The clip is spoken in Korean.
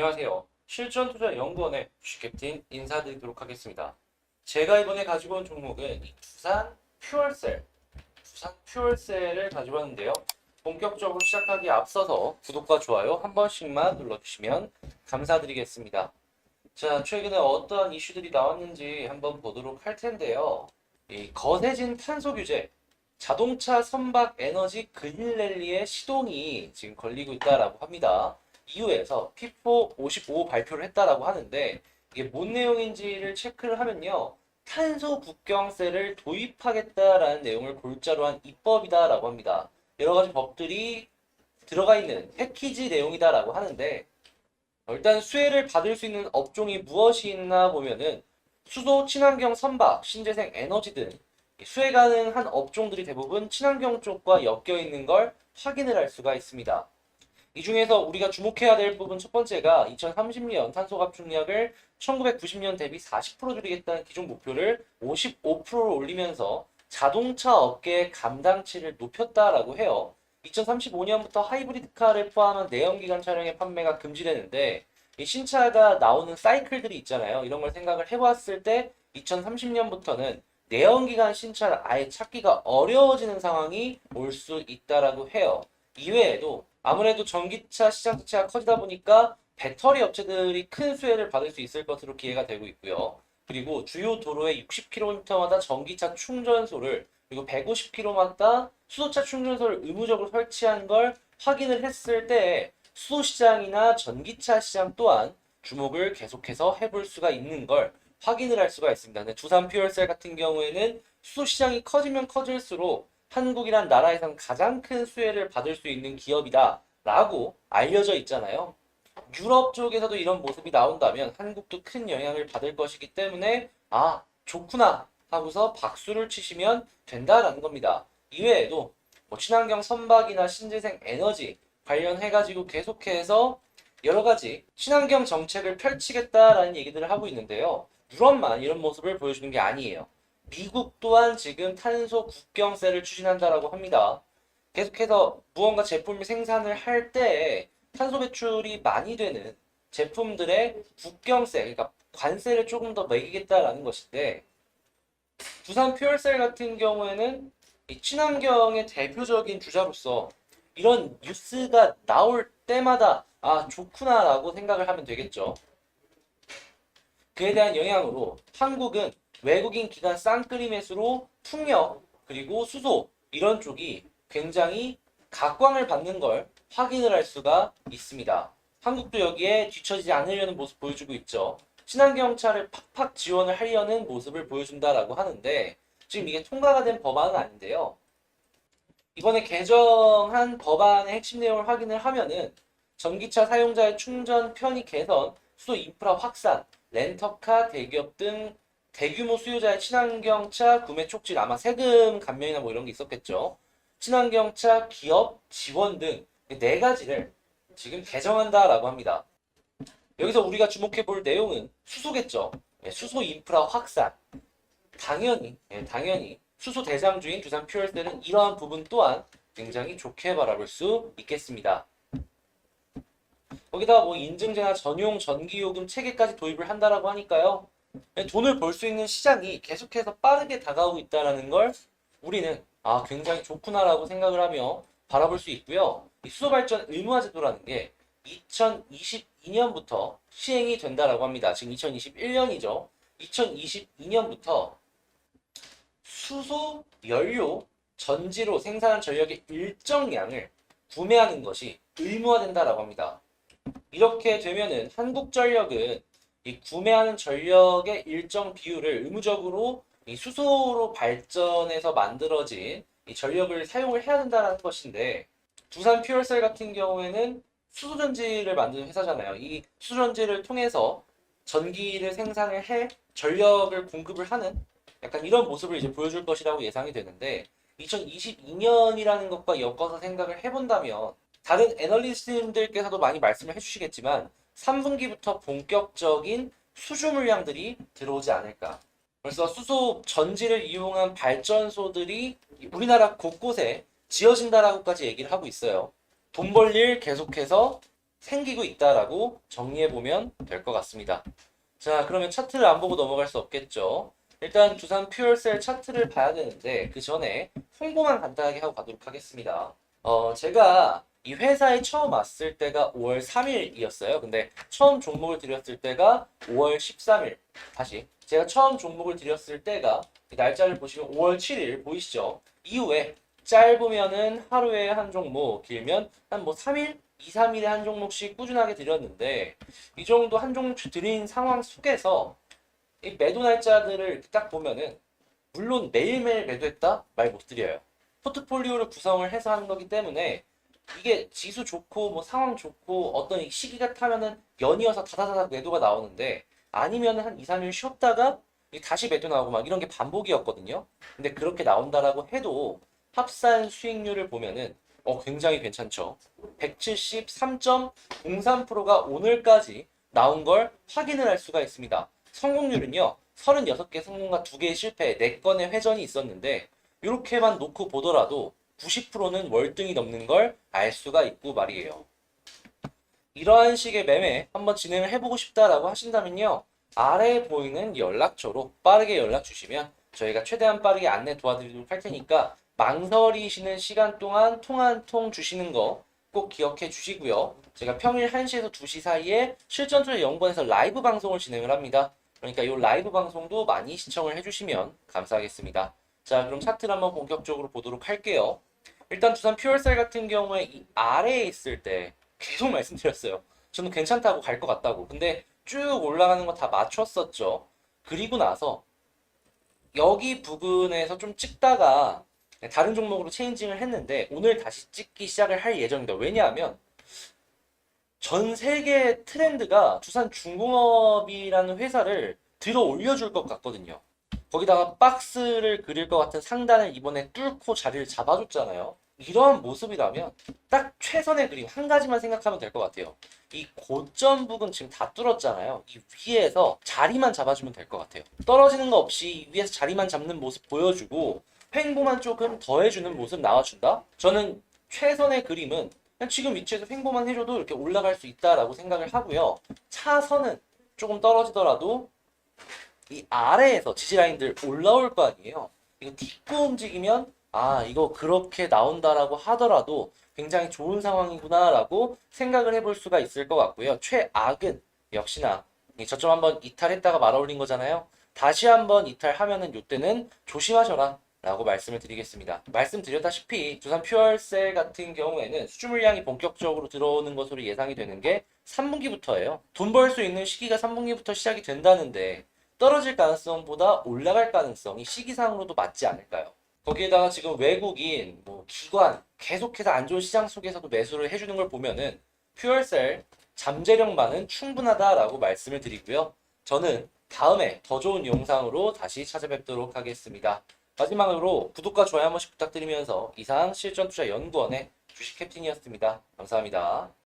안녕하세요. 실전투자연구원의 슈캡틴 인사드리도록 하겠습니다. 제가 이번에 가지고 온 종목은 이 두산 퓨얼셀을 가지고 왔는데요. 본격적으로 시작하기에 앞서서 구독과 좋아요 한 번씩만 눌러주시면 감사드리겠습니다. 자, 최근에 어떠한 이슈들이 나왔는지 한번 보도록 할 텐데요. 이 거세진 탄소 규제, 자동차 선박 에너지 그린랠리의 시동이 지금 걸리고 있다라고 합니다. EU에서 P4 55 발표를 했다라고 하는데 이게 뭔 내용인지를 체크를 하면요. 탄소 국경세를 도입하겠다라는 내용을 골자로 한 입법이다라고 합니다. 여러 가지 법들이 들어가 있는 패키지 내용이다라고 하는데 일단 수혜를 받을 수 있는 업종이 무엇이 있나 보면은 수소, 친환경 선박, 신재생 에너지 등 수혜 가능한 업종들이 대부분 친환경 쪽과 엮여 있는 걸 확인을 할 수가 있습니다. 이 중에서 우리가 주목해야 될 부분 첫 번째가 2030년 탄소 감축량을 1990년 대비 40% 줄이겠다는 기존 목표를 55%로 올리면서 자동차 업계의 감당치를 높였다라고 해요. 2035년부터 하이브리드카를 포함한 내연기관 차량의 판매가 금지되는데 이 신차가 나오는 사이클들이 있잖아요. 이런 걸 생각을 해봤을 때 2030년부터는 내연기관 신차를 아예 찾기가 어려워지는 상황이 올 수 있다라고 해요. 이외에도 아무래도 전기차 시장 자체가 커지다 보니까 배터리 업체들이 큰 수혜를 받을 수 있을 것으로 기대가 되고 있고요. 그리고 주요 도로에 60km마다 전기차 충전소를 그리고 150km마다 수소차 충전소를 의무적으로 설치한 걸 확인을 했을 때 수소시장이나 전기차 시장 또한 주목을 계속해서 해볼 수가 있는 걸 확인을 할 수가 있습니다. 근데 두산 퓨얼셀 같은 경우에는 수소시장이 커지면 커질수록 한국이란 나라에선 가장 큰 수혜를 받을 수 있는 기업이다 라고 알려져 있잖아요. 유럽 쪽에서도 이런 모습이 나온다면 한국도 큰 영향을 받을 것이기 때문에 아 좋구나 하고서 박수를 치시면 된다라는 겁니다. 이외에도 뭐 친환경 선박이나 신재생 에너지 관련해가지고 계속해서 여러 가지 친환경 정책을 펼치겠다라는 얘기들을 하고 있는데요. 유럽만 이런 모습을 보여주는 게 아니에요. 미국 또한 지금 탄소 국경세를 추진한다라고 합니다. 계속해서 무언가 제품을 생산을 할 때 탄소 배출이 많이 되는 제품들의 국경세, 그러니까 관세를 조금 더 매기겠다라는 것인데 두산 퓨얼셀 같은 경우에는 이 친환경의 대표적인 주자로서 이런 뉴스가 나올 때마다 아 좋구나라고 생각을 하면 되겠죠. 그에 대한 영향으로 한국은 외국인 기관 쌍끌이 매수로 풍력 그리고 수소 이런 쪽이 굉장히 각광을 받는 걸 확인을 할 수가 있습니다. 한국도 여기에 뒤처지지 않으려는 모습 보여주고 있죠. 친환경차를 팍팍 지원을 하려는 모습을 보여준다라고 하는데 지금 이게 통과가 된 법안은 아닌데요. 이번에 개정한 법안의 핵심 내용을 확인을 하면은 전기차 사용자의 충전 편의 개선, 수도 인프라 확산, 렌터카 대기업 등 대규모 수요자의 친환경차 구매 촉진, 아마 세금 감면이나 뭐 이런 게 있었겠죠. 친환경차 기업 지원 등 네 가지를 지금 개정한다라고 합니다. 여기서 우리가 주목해 볼 내용은 수소겠죠. 수소 인프라 확산. 당연히 수소 대장주인 두산 퓨얼셀은 이러한 부분 또한 굉장히 좋게 바라볼 수 있겠습니다. 거기다 뭐 인증제나 전용 전기요금 체계까지 도입을 한다라고 하니까요. 돈을 벌 수 있는 시장이 계속해서 빠르게 다가오고 있다는 걸 우리는 아 굉장히 좋구나라고 생각을 하며 바라볼 수 있고요. 이 수소발전 의무화 제도라는 게 2022년부터 시행이 된다라고 합니다. 지금 2021년이죠. 2022년부터 수소 연료 전지로 생산한 전력의 일정량을 구매하는 것이 의무화된다라고 합니다. 이렇게 되면은 한국전력은 이 구매하는 전력의 일정 비율을 의무적으로 이 수소로 발전해서 만들어진 이 전력을 사용을 해야 된다는 것인데 두산 퓨얼셀 같은 경우에는 수소전지를 만드는 회사잖아요. 이 수소전지를 통해서 전기를 생산을 해 전력을 공급을 하는 약간 이런 모습을 이제 보여줄 것이라고 예상이 되는데 2022년이라는 것과 엮어서 생각을 해본다면 다른 애널리스트님들께서도 많이 말씀을 해주시겠지만 3분기부터 본격적인 수주 물량들이 들어오지 않을까. 벌써 수소 전지를 이용한 발전소들이 우리나라 곳곳에 지어진다라고까지 얘기를 하고 있어요. 돈 벌 일 계속해서 생기고 있다라고 정리해보면 될 것 같습니다. 자, 그러면 차트를 안 보고 넘어갈 수 없겠죠. 일단 두산 퓨얼셀 차트를 봐야 되는데 그 전에 홍보만 간단하게 하고 가도록 하겠습니다. 제가 이 회사에 처음 왔을 때가 5월 3일이었어요. 근데 처음 종목을 드렸을 때가 5월 13일. 다시 제가 처음 종목을 드렸을 때가 이 날짜를 보시면 5월 7일 보이시죠? 이후에 짧으면은 하루에 한 종목, 길면 한 뭐 3일, 2, 3일에 한 종목씩 꾸준하게 드렸는데 이 정도 한 종목씩 드린 상황 속에서 이 매도 날짜들을 딱 보면은 물론 매일매일 매도했다? 말 못 드려요. 포트폴리오를 구성을 해서 하는 거기 때문에 이게 지수 좋고 뭐 상황 좋고 어떤 시기가 타면은 연이어서 다다다닥 매도가 나오는데 아니면은 한 2, 3일 쉬었다가 다시 매도 나오고 막 이런 게 반복이었거든요. 근데 그렇게 나온다라고 해도 합산 수익률을 보면은 굉장히 괜찮죠. 173.03%가 오늘까지 나온 걸 확인을 할 수가 있습니다. 성공률은요. 36개 성공과 2개의 실패, 4건의 회전이 있었는데 이렇게만 놓고 보더라도 90%는 월등히 넘는 걸 알 수가 있고 말이에요. 이러한 식의 매매 한번 진행을 해보고 싶다라고 하신다면요. 아래에 보이는 연락처로 빠르게 연락 주시면 저희가 최대한 빠르게 안내 도와드리도록 할 테니까 망설이시는 시간 동안 통화 한 통 주시는 거 꼭 기억해 주시고요. 제가 평일 1시에서 2시 사이에 실전투자 연구원에서 라이브 방송을 진행을 합니다. 그러니까 이 라이브 방송도 많이 시청을 해주시면 감사하겠습니다. 자, 그럼 차트를 한번 본격적으로 보도록 할게요. 일단 두산 퓨얼셀 같은 경우에 이 아래에 있을 때 계속 말씀드렸어요. 저는 괜찮다고 갈 것 같다고. 근데 쭉 올라가는 거 다 맞췄었죠. 그리고 나서 여기 부분에서 좀 찍다가 다른 종목으로 체인징을 했는데 오늘 다시 찍기 시작을 할 예정입니다. 왜냐하면 전 세계 트렌드가 두산중공업이라는 회사를 들어 올려줄 것 같거든요. 거기다가 박스를 그릴 것 같은 상단을 이번에 뚫고 자리를 잡아줬잖아요. 이러한 모습이라면 딱 최선의 그림 한 가지만 생각하면 될 것 같아요. 이 고점 부분 지금 다 뚫었잖아요. 이 위에서 자리만 잡아주면 될 것 같아요. 떨어지는 거 없이 위에서 자리만 잡는 모습 보여주고 횡보만 조금 더해주는 모습 나와준다? 저는 최선의 그림은 그냥 지금 위치에서 횡보만 해줘도 이렇게 올라갈 수 있다라고 생각을 하고요. 차선은 조금 떨어지더라도 이 아래에서 지지라인들 올라올 거 아니에요. 이거 딛고 움직이면 이거 그렇게 나온다라고 하더라도 굉장히 좋은 상황이구나라고 생각을 해볼 수가 있을 것 같고요. 최악은 역시나 저점 한번 이탈했다가 말아올린 거잖아요. 다시 한번 이탈하면은 이때는 조심하셔라 라고 말씀을 드리겠습니다. 말씀드렸다시피 두산 퓨얼셀 같은 경우에는 수주 물량이 본격적으로 들어오는 것으로 예상이 되는 게 3분기부터예요. 돈 벌 수 있는 시기가 3분기부터 시작이 된다는데 떨어질 가능성보다 올라갈 가능성이 시기상으로도 맞지 않을까요? 거기에다가 지금 외국인, 기관 계속해서 안 좋은 시장 속에서도 매수를 해주는 걸 보면은 퓨얼셀 잠재력만은 충분하다라고 말씀을 드리고요. 저는 다음에 더 좋은 영상으로 다시 찾아뵙도록 하겠습니다. 마지막으로 구독과 좋아요 한 번씩 부탁드리면서 이상 실전투자연구원의 주식 캡틴이었습니다. 감사합니다.